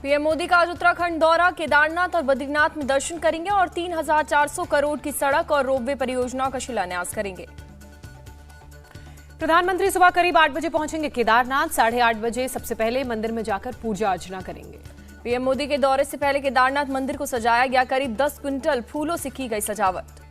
PM Modi का आज उत्तराखंड दौरा, केदारनाथ और बद्रीनाथ में दर्शन करेंगे और 3,400 करोड़ की सड़क और रोपवे परियोजनाओं का शिलान्यास करेंगे। प्रधानमंत्री सुबह करीब 8 बजे पहुंचेंगे केदारनाथ। 8:30 बजे सबसे पहले मंदिर में जाकर पूजा अर्चना करेंगे। पीएम मोदी के दौरे से पहले केदारनाथ मंदिर को सजाया गया, करीब 10 क्विंटल फूलों से की गई सजावट।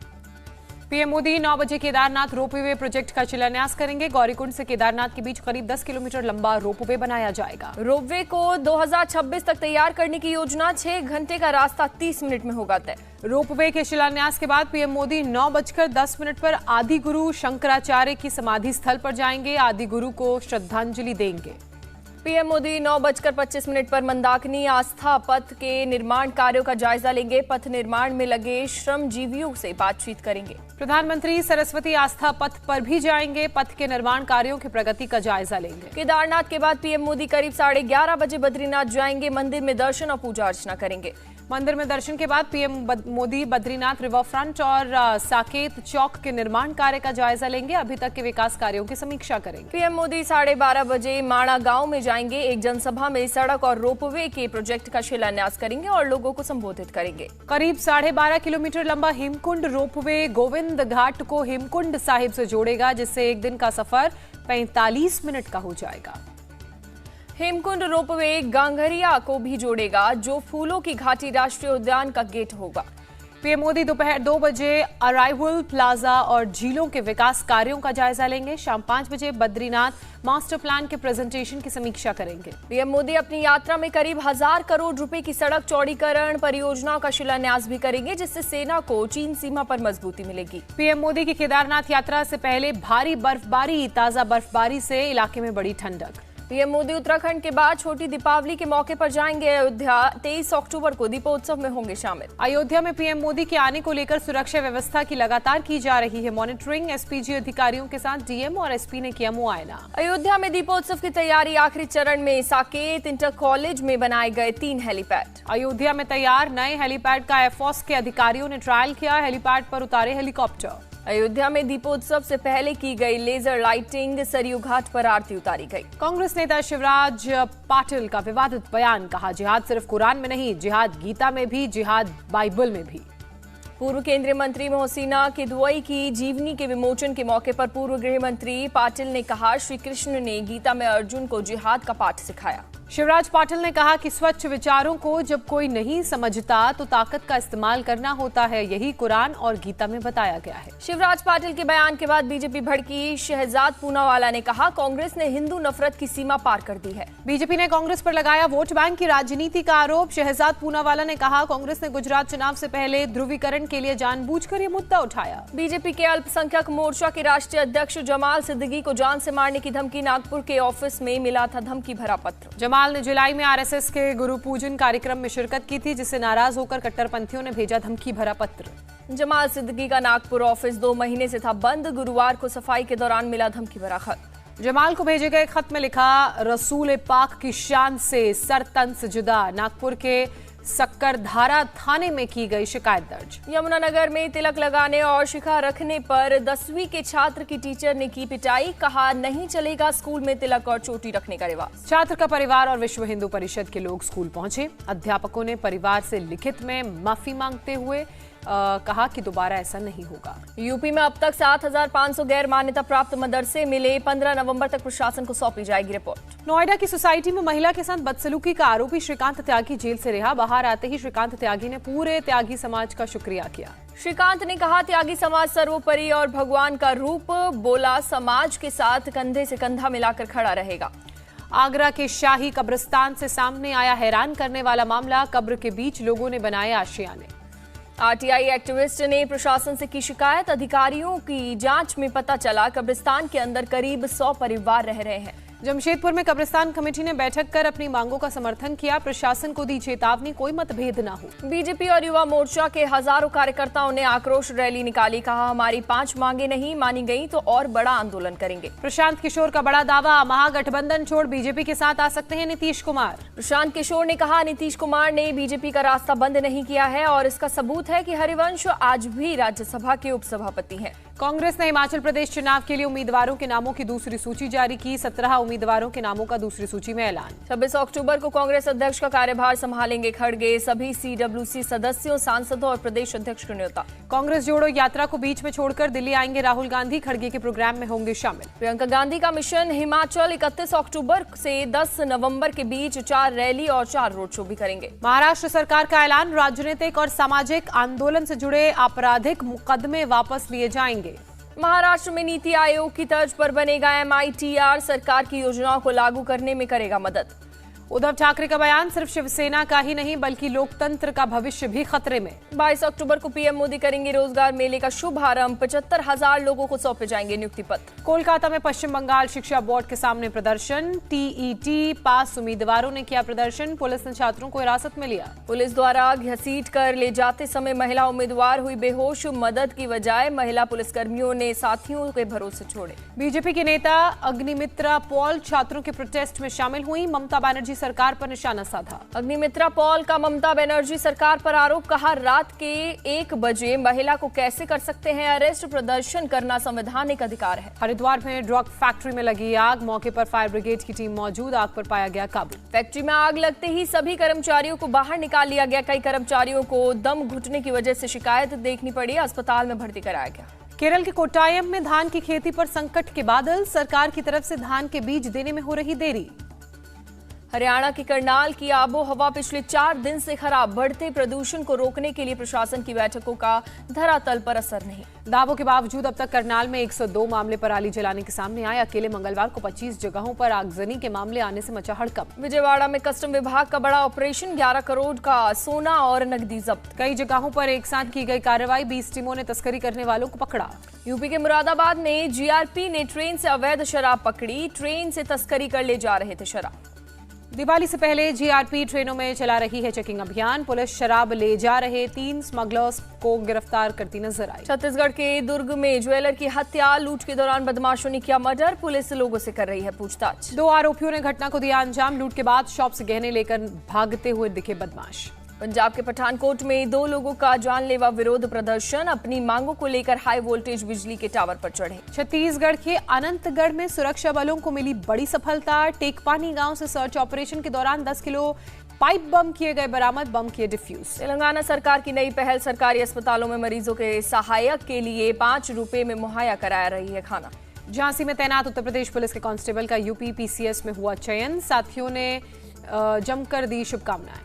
पीएम मोदी 9 बजे केदारनाथ रोपवे प्रोजेक्ट का शिलान्यास करेंगे। गौरीकुंड से केदारनाथ के बीच करीब 10 किलोमीटर लंबा रोपवे बनाया जाएगा। रोपवे को 2026 तक तैयार करने की योजना, 6 घंटे का रास्ता 30 मिनट में होगा तय। रोपवे के शिलान्यास के बाद पीएम मोदी 9:10 पर आदि गुरु शंकराचार्य की समाधि स्थल पर जाएंगे। आदि गुरु को श्रद्धांजलि देंगे। पीएम मोदी 9:25 पर मंदाकिनी आस्था पथ के निर्माण कार्यों का जायजा लेंगे। पथ निर्माण में लगे श्रमजीवियों से बातचीत करेंगे। प्रधानमंत्री सरस्वती आस्था पथ पर भी जाएंगे। पथ के निर्माण कार्यों की प्रगति का जायजा लेंगे। केदारनाथ के बाद पीएम मोदी करीब 11:30 बजे बद्रीनाथ जाएंगे। मंदिर में दर्शन और पूजा अर्चना करेंगे। मंदिर में दर्शन के बाद PM Modi Badrinath river front और साकेत चौक के निर्माण कार्य का जायजा लेंगे। अभी तक के विकास कार्यों की समीक्षा करेंगे। पीएम मोदी 12:30 बजे माणा गांव में जाएंगे। एक जनसभा में सड़क और रोपवे के प्रोजेक्ट का शिलान्यास करेंगे और लोगों को संबोधित करेंगे। करीब 12.5 किलोमीटर लंबा हेमकुंड रोपवे गोविंद घाट को हेमकुंड साहिब से जोड़ेगा, जिससे एक दिन का सफर 45 मिनट का हो जाएगा। हेमकुंड रोपवे गांगरिया को भी जोड़ेगा, जो फूलों की घाटी राष्ट्रीय उद्यान का गेट होगा। पीएम मोदी दोपहर 2 बजे अराइवल प्लाजा और झीलों के विकास कार्यों का जायजा लेंगे। शाम 5 बजे बद्रीनाथ मास्टर प्लान के प्रेजेंटेशन की समीक्षा करेंगे। पीएम मोदी अपनी यात्रा में करीब 1000 करोड़ रुपए की सड़क चौड़ीकरण परियोजनाओं का शिलान्यास भी करेंगे, जिससे सेना को चीन सीमा पर मजबूती मिलेगी। पीएम मोदी की केदारनाथ यात्रा से पहले भारी बर्फबारी, ताजा बर्फबारी से इलाके में बड़ी ठंडक। पीएम मोदी उत्तराखंड के बाद छोटी दीपावली के मौके पर जाएंगे अयोध्या। 23 अक्टूबर को दीपोत्सव में होंगे शामिल। अयोध्या में पीएम मोदी के आने को लेकर सुरक्षा व्यवस्था की लगातार की जा रही है मॉनिटरिंग। एसपीजी अधिकारियों के साथ डीएम और एसपी ने किया मुआयना। अयोध्या में दीपोत्सव की तैयारी आखिरी चरण में। साकेत इंटर कॉलेज में बनाए गए 3 हेलीपैड। अयोध्या में तैयार नए हेलीपैड का एफओस के अधिकारियों ने ट्रायल किया। हेलीपैड पर उतारे हेलीकॉप्टर। अयोध्या में दीपोत्सव से पहले की गई लेजर लाइटिंग, सरयू घाट पर आरती उतारी गई। कांग्रेस नेता शिवराज पाटिल का विवादित बयान, कहा जिहाद सिर्फ कुरान में नहीं, जिहाद गीता में भी, जिहाद बाइबल में भी। पूर्व केंद्रीय मंत्री मोहसिना किदवई की जीवनी के विमोचन के मौके पर पूर्व गृह मंत्री पाटिल ने कहा, श्री कृष्ण ने गीता में अर्जुन को जिहाद का पाठ सिखाया। शिवराज पाटिल ने कहा कि स्वच्छ विचारों को जब कोई नहीं समझता तो ताकत का इस्तेमाल करना होता है, यही कुरान और गीता में बताया गया है। शिवराज पाटिल के बयान के बाद बीजेपी भड़की। शहजाद पूनावाला ने कहा, कांग्रेस ने हिंदू नफरत की सीमा पार कर दी है। बीजेपी ने कांग्रेस पर लगाया वोट बैंक की राजनीति का आरोप। शहजाद पूनावाला ने कहा, कांग्रेस ने गुजरात चुनाव से पहले ध्रुवीकरण के लिए जानबूझकर ये मुद्दा उठाया। बीजेपी के अल्पसंख्यक मोर्चा के राष्ट्रीय अध्यक्ष जमाल सिद्दीकी को जान से मारने की धमकी। नागपुर के ऑफिस में मिला था धमकी भरा पत्र। जमाल ने जुलाई में आरएसएस के गुरु पूजन कार्यक्रम में शिरकत की थी, जिससे नाराज होकर कट्टरपंथियों ने भेजा धमकी भरा पत्र। जमाल सिद्दीकी का नागपुर ऑफिस 2 महीने से था बंद। गुरुवार को सफाई के दौरान मिला धमकी भरा खत। जमाल को भेजे गए खत में लिखा, रसूल पाक की शान से सर तन से जुदा। नागपुर के सक्करधारा थाने में की गई शिकायत दर्ज। यमुनानगर में तिलक लगाने और शिखा रखने पर 10वीं के छात्र की टीचर ने की पिटाई। कहा, नहीं चलेगा स्कूल में तिलक और चोटी रखने का रिवाज। छात्र का परिवार और विश्व हिंदू परिषद के लोग स्कूल पहुंचे। अध्यापकों ने परिवार से लिखित में माफी मांगते हुए कहा कि दोबारा ऐसा नहीं होगा। यूपी में अब तक 7,500 गैर मान्यता प्राप्त मदरसे मिले। 15 नवंबर तक प्रशासन को सौंपी जाएगी रिपोर्ट। नोएडा की सोसाइटी में महिला के साथ बदसलूकी का आरोपी श्रीकांत त्यागी जेल से रिहा। बाहर आते ही श्रीकांत त्यागी ने पूरे त्यागी समाज का शुक्रिया किया। श्रीकांत ने कहा, त्यागी समाज सर्वोपरि और भगवान का रूप। बोला, समाज के साथ कंधे से कंधा मिलाकर खड़ा रहेगा। आगरा के शाही कब्रिस्तान से सामने आया हैरान करने वाला मामला। कब्र के बीच लोगों ने बनाए आशियाने। आरटीआई एक्टिविस्ट ने प्रशासन से की शिकायत। अधिकारियों की जांच में पता चला, कब्रिस्तान के अंदर करीब 100 परिवार रह रहे हैं। जमशेदपुर में कब्रिस्तान कमेटी ने बैठक कर अपनी मांगों का समर्थन किया। प्रशासन को दी चेतावनी, कोई मतभेद न हो। बीजेपी और युवा मोर्चा के हजारों कार्यकर्ताओं ने आक्रोश रैली निकाली। कहा, हमारी 5 मांगे नहीं मानी गई तो और बड़ा आंदोलन करेंगे। प्रशांत किशोर का बड़ा दावा, महागठबंधन छोड़ बीजेपी के साथ आ सकते हैं नीतीश कुमार। प्रशांत किशोर ने कहा, नीतीश कुमार ने बीजेपी का रास्ता बंद नहीं किया है और इसका सबूत है कि हरिवंश आज भी राज्यसभा के उपसभापति हैं। कांग्रेस ने हिमाचल प्रदेश चुनाव के लिए उम्मीदवारों के नामों की दूसरी सूची जारी की। 17 उम्मीदवारों के नामों का दूसरी सूची में ऐलान। 26 अक्टूबर को कांग्रेस अध्यक्ष का कार्यभार संभालेंगे खड़गे। सभी CWC सदस्यों, सांसदों और प्रदेश अध्यक्ष के न्योता। कांग्रेस जोड़ो यात्रा को बीच में छोड़कर दिल्ली आएंगे राहुल गांधी। खड़गे के प्रोग्राम में होंगे शामिल। प्रियंका गांधी का मिशन हिमाचल 31 अक्टूबर से 10 नवंबर के बीच 4 रैली और 4 रोड शो भी करेंगे। महाराष्ट्र सरकार का ऐलान, राजनीतिक और सामाजिक आंदोलन से जुड़े आपराधिक मुकदमे वापस लिए जाएंगे। महाराष्ट्र में नीति आयोग की तर्ज पर बनेगा MITR, सरकार की योजनाओं को लागू करने में करेगा मदद। उद्धव ठाकरे का बयान, सिर्फ शिवसेना का ही नहीं बल्कि लोकतंत्र का भविष्य भी खतरे में। 22 अक्टूबर को PM मोदी करेंगे रोजगार मेले का शुभारंभ। 75,000 लोगों को सौंपे जाएंगे नियुक्ति पत्र। कोलकाता में पश्चिम बंगाल शिक्षा बोर्ड के सामने प्रदर्शन। TET पास उम्मीदवारों ने किया प्रदर्शन। पुलिस ने छात्रों को हिरासत में लिया। पुलिस द्वारा घसीट कर ले जाते समय महिला उम्मीदवार हुई बेहोश। मदद की बजाय महिला पुलिसकर्मियों ने साथियों के भरोसे छोड़े। बीजेपी के नेता अग्निमित्रा पॉल छात्रों के प्रोटेस्ट में शामिल हुई। ममता बनर्जी सरकार पर निशाना साधा। अग्निमित्रा पॉल का ममता बनर्जी सरकार पर आरोप, कहा रात के 1 बजे महिला को कैसे कर सकते हैं अरेस्ट। प्रदर्शन करना संवैधानिक अधिकार है। हरिद्वार में ड्रग फैक्ट्री में लगी आग। मौके पर फायर ब्रिगेड की टीम मौजूद। आग पर पाया गया काबू। फैक्ट्री में आग लगते ही सभी कर्मचारियों को बाहर निकाल लिया गया। कई कर्मचारियों को दम घुटने की वजह से शिकायत देखनी पड़ी। अस्पताल में भर्ती कराया गया। केरल के कोट्टायम में धान की खेती पर संकट के बादल। सरकार की तरफ से धान के बीज देने में हो रही देरी। हरियाणा की करनाल की आबोहवा पिछले 4 दिन से खराब। बढ़ते प्रदूषण को रोकने के लिए प्रशासन की बैठकों का धरातल पर असर नहीं। दावों के बावजूद अब तक करनाल में 102 मामले पराली जलाने के सामने आए। अकेले मंगलवार को 25 जगहों पर आगजनी के मामले आने से मचा हड़कंप। विजयवाड़ा में कस्टम विभाग का बड़ा ऑपरेशन। 11 करोड़ का सोना और नकदी जब्त। कई जगहों पर एक साथ की गई कार्रवाई। 20 टीमों ने तस्करी करने वालों को पकड़ा। यूपी के मुरादाबाद में GRP ने ट्रेन से अवैध शराब पकड़ी। ट्रेन से तस्करी कर ले जा रहे थे शराब। दिवाली से पहले GRP ट्रेनों में चला रही है चेकिंग अभियान। पुलिस शराब ले जा रहे 3 स्मगलर्स को गिरफ्तार करती नजर आई। छत्तीसगढ़ के दुर्ग में ज्वेलर की हत्या। लूट के दौरान बदमाशों ने किया मर्डर। पुलिस लोगों से कर रही है पूछताछ। 2 आरोपियों ने घटना को दिया अंजाम। लूट के बाद शॉप से गहने लेकर भागते हुए दिखे बदमाश। पंजाब के पठानकोट में 2 लोगों का जानलेवा विरोध प्रदर्शन। अपनी मांगों को लेकर हाई वोल्टेज बिजली के टावर पर चढ़े। छत्तीसगढ़ के अनंतगढ़ में सुरक्षा बलों को मिली बड़ी सफलता। टेकपानी गांव से सर्च ऑपरेशन के दौरान 10 किलो पाइप बम किए गए बरामद। बम किए डिफ्यूज। तेलंगाना सरकार की नई पहल, सरकारी अस्पतालों में मरीजों के सहायक के लिए 5 रुपए में मुहैया कराया रही है खाना। झांसी में तैनात उत्तर प्रदेश पुलिस के कांस्टेबल का UP PCS में हुआ चयन। साथियों ने जमकर दी शुभकामनाएं।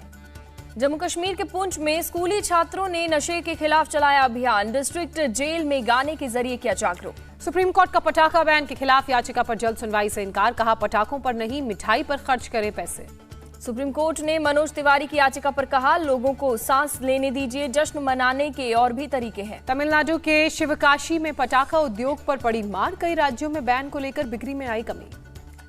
जम्मू कश्मीर के पुंछ में स्कूली छात्रों ने नशे के खिलाफ चलाया अभियान। डिस्ट्रिक्ट जेल में गाने के जरिए किया जागरूक। सुप्रीम कोर्ट का पटाखा बैन के खिलाफ याचिका पर जल्द सुनवाई से इनकार। कहा पटाखों पर नहीं मिठाई पर खर्च करें पैसे। सुप्रीम कोर्ट ने मनोज तिवारी की याचिका पर कहा लोगों को सांस लेने दीजिए। जश्न मनाने के और भी तरीके हैं। तमिलनाडु के शिवकाशी में पटाखा उद्योग पर पड़ी मार। कई राज्यों में बैन को लेकर बिक्री में आई कमी।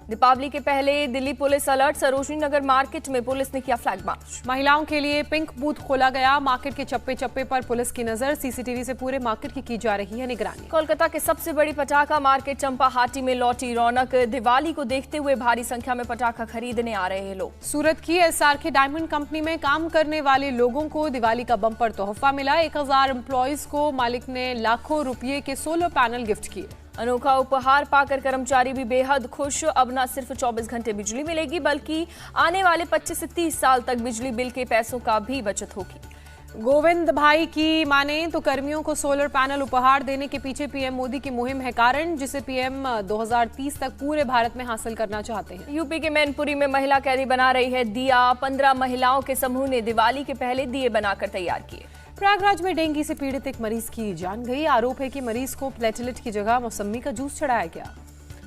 दीपावली के पहले Delhi police alert. Sarojini Nagar market में पुलिस ने किया फ्लैग मार्च। महिलाओं के लिए पिंक बूथ खोला गया। मार्केट के चप्पे चप्पे पर पुलिस की नजर। CCTV से पूरे मार्केट की जा रही है निगरानी। कोलकाता के सबसे बड़ी पटाखा मार्केट चंपाहाटी में लौटी रौनक। दिवाली को देखते हुए भारी संख्या में पटाखा खरीदने आ रहे हैं लोग। सूरत की SRK डायमंड कंपनी में काम करने वाले लोगों को दिवाली का बम्पर तोहफा मिला। 1000 एम्प्लॉइज को मालिक ने लाखों रुपये के सोलर पैनल गिफ्ट किए। अनोखा उपहार पाकर कर्मचारी भी बेहद खुश। अब न सिर्फ 24 घंटे बिजली मिलेगी बल्कि आने वाले 25 से 30 साल तक बिजली बिल के पैसों का भी बचत होगी। गोविंद भाई की माने तो कर्मियों को सोलर पैनल उपहार देने के पीछे PM मोदी की मुहिम है कारण, जिसे PM 2030 तक पूरे भारत में हासिल करना चाहते हैं। यूपी के मैनपुरी में महिला कैदी बना रही है दिया। 15 महिलाओं के समूह ने दिवाली के पहले दिए बनाकर तैयार किए। प्रयागराज में डेंगू से पीड़ित एक मरीज की जान गई। आरोप है कि मरीज को प्लेटलेट की जगह मौसम्मी का जूस चढ़ाया गया।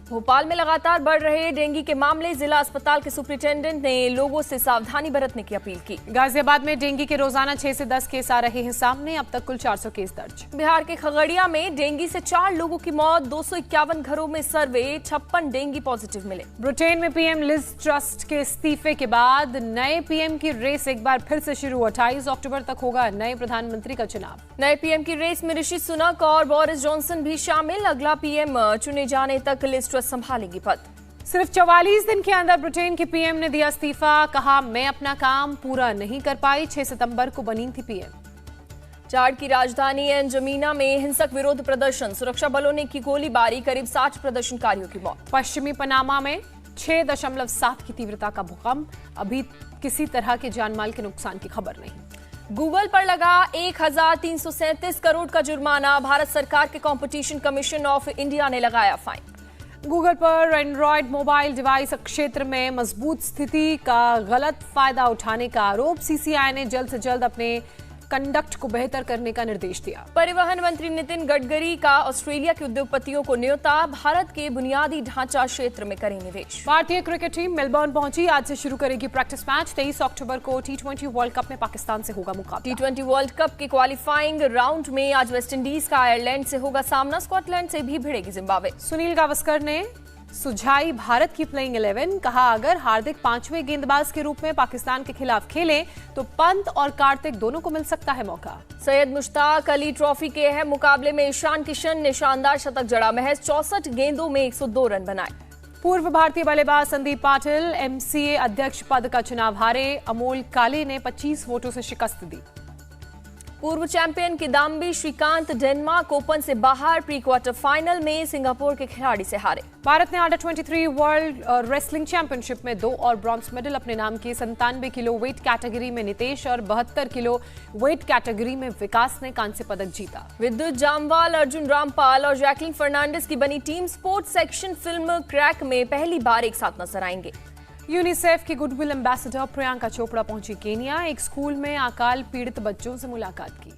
भोपाल में लगातार बढ़ रहे डेंगू के मामले। जिला अस्पताल के सुपरिटेंडेंट ने लोगों से सावधानी बरतने की अपील की। गाजियाबाद में डेंगू के रोजाना 6 से 10 केस आ रहे हैं सामने। अब तक कुल 400 केस दर्ज। बिहार के खगड़िया में डेंगू से 4 लोगों की मौत। 251 घरों में सर्वे। 56 डेंगू पॉजिटिव मिले। ब्रिटेन में PM लिज ट्रस्ट के इस्तीफे के बाद नए PM की रेस एक बार फिर से शुरू। 28 अक्टूबर तक होगा नए प्रधानमंत्री का चुनाव। नए PM की रेस में ऋषि सुनक और बोरिस जॉनसन भी शामिल। अगला PM चुने जाने तक लिज ट्रस संभालेंगी पद। सिर्फ 44 दिन के अंदर ब्रिटेन के PM ने दिया इस्तीफा। कहा मैं अपना काम पूरा नहीं कर पाई। 6 सितंबर को बनी थी PM। चाड की राजधानी एनजमीना में हिंसक विरोध प्रदर्शन, सुरक्षा बलों ने की गोलीबारी, करीब 60 प्रदर्शनकारियों की मौत। पश्चिमी पनामा में 6.7 की तीव्रता का भूकंप, अभी किसी तरह के जानमाल के नुकसान की खबर नहीं। गूगल पर लगा 1337 करोड़ का जुर्माना, भारत सरकार के कंपटीशन कमीशन ऑफ इंडिया ने लगाया फाइन। गूगल पर एंड्रॉयड मोबाइल डिवाइस क्षेत्र में मजबूत स्थिति का गलत फायदा उठाने का आरोप, सीसीआई ने जल्द से जल्द अपने कंडक्ट को बेहतर करने का निर्देश दिया। परिवहन मंत्री नितिन गडकरी का ऑस्ट्रेलिया के उद्योगपतियों को न्योता, भारत के बुनियादी ढांचा क्षेत्र में करें निवेश। भारतीय क्रिकेट टीम मेलबर्न पहुंची, आज से शुरू करेगी प्रैक्टिस मैच। 23 अक्टूबर को T20 वर्ल्ड कप में पाकिस्तान से होगा मुकाबला। T20 वर्ल्ड कप के क्वालिफाइंग राउंड में आज वेस्टइंडीज का आयरलैंड से होगा सामना, स्कॉटलैंड से भी भिड़ेगी जिम्बाब्वे। सुनील गावस्कर ने सुझाई भारत की प्लेइंग 11, कहा अगर हार्दिक 5वें गेंदबाज के रूप में पाकिस्तान के खिलाफ खेले तो पंत और कार्तिक दोनों को मिल सकता है मौका। सैयद मुश्ताक अली ट्रॉफी के अहम मुकाबले में ईशान किशन ने शानदार शतक जड़ा, महज 64 गेंदों में 102 रन बनाए। पूर्व भारतीय बल्लेबाज संदीप पाटिल एमसीए अध्यक्ष पद का चुनाव हारे, अमोल काले ने 25 वोटों से शिकस्त दी। पूर्व champion Kidambi Srikanth Denmark Open से बाहर, प्री क्वार्टर फाइनल में सिंगापुर के खिलाड़ी से हारे। भारत ने अंडर 23 वर्ल्ड रेसलिंग चैंपियनशिप में 2 और ब्रॉन्ज मेडल अपने नाम किए। 97 किलो वेट कैटेगरी में नितेश और 72 किलो वेट कैटेगरी में विकास ने कांस्य पदक जीता। विद्युत जामवाल, अर्जुन रामपाल और जैकलिन फर्नांडिस की बनी team sports section film crack में पहली बार एक साथ नजर आएंगे। यूनिसेफ की गुडविल एम्बेसडर प्रियंका चोपड़ा पहुंची केनिया, एक स्कूल में अकाल पीड़ित बच्चों से मुलाकात की।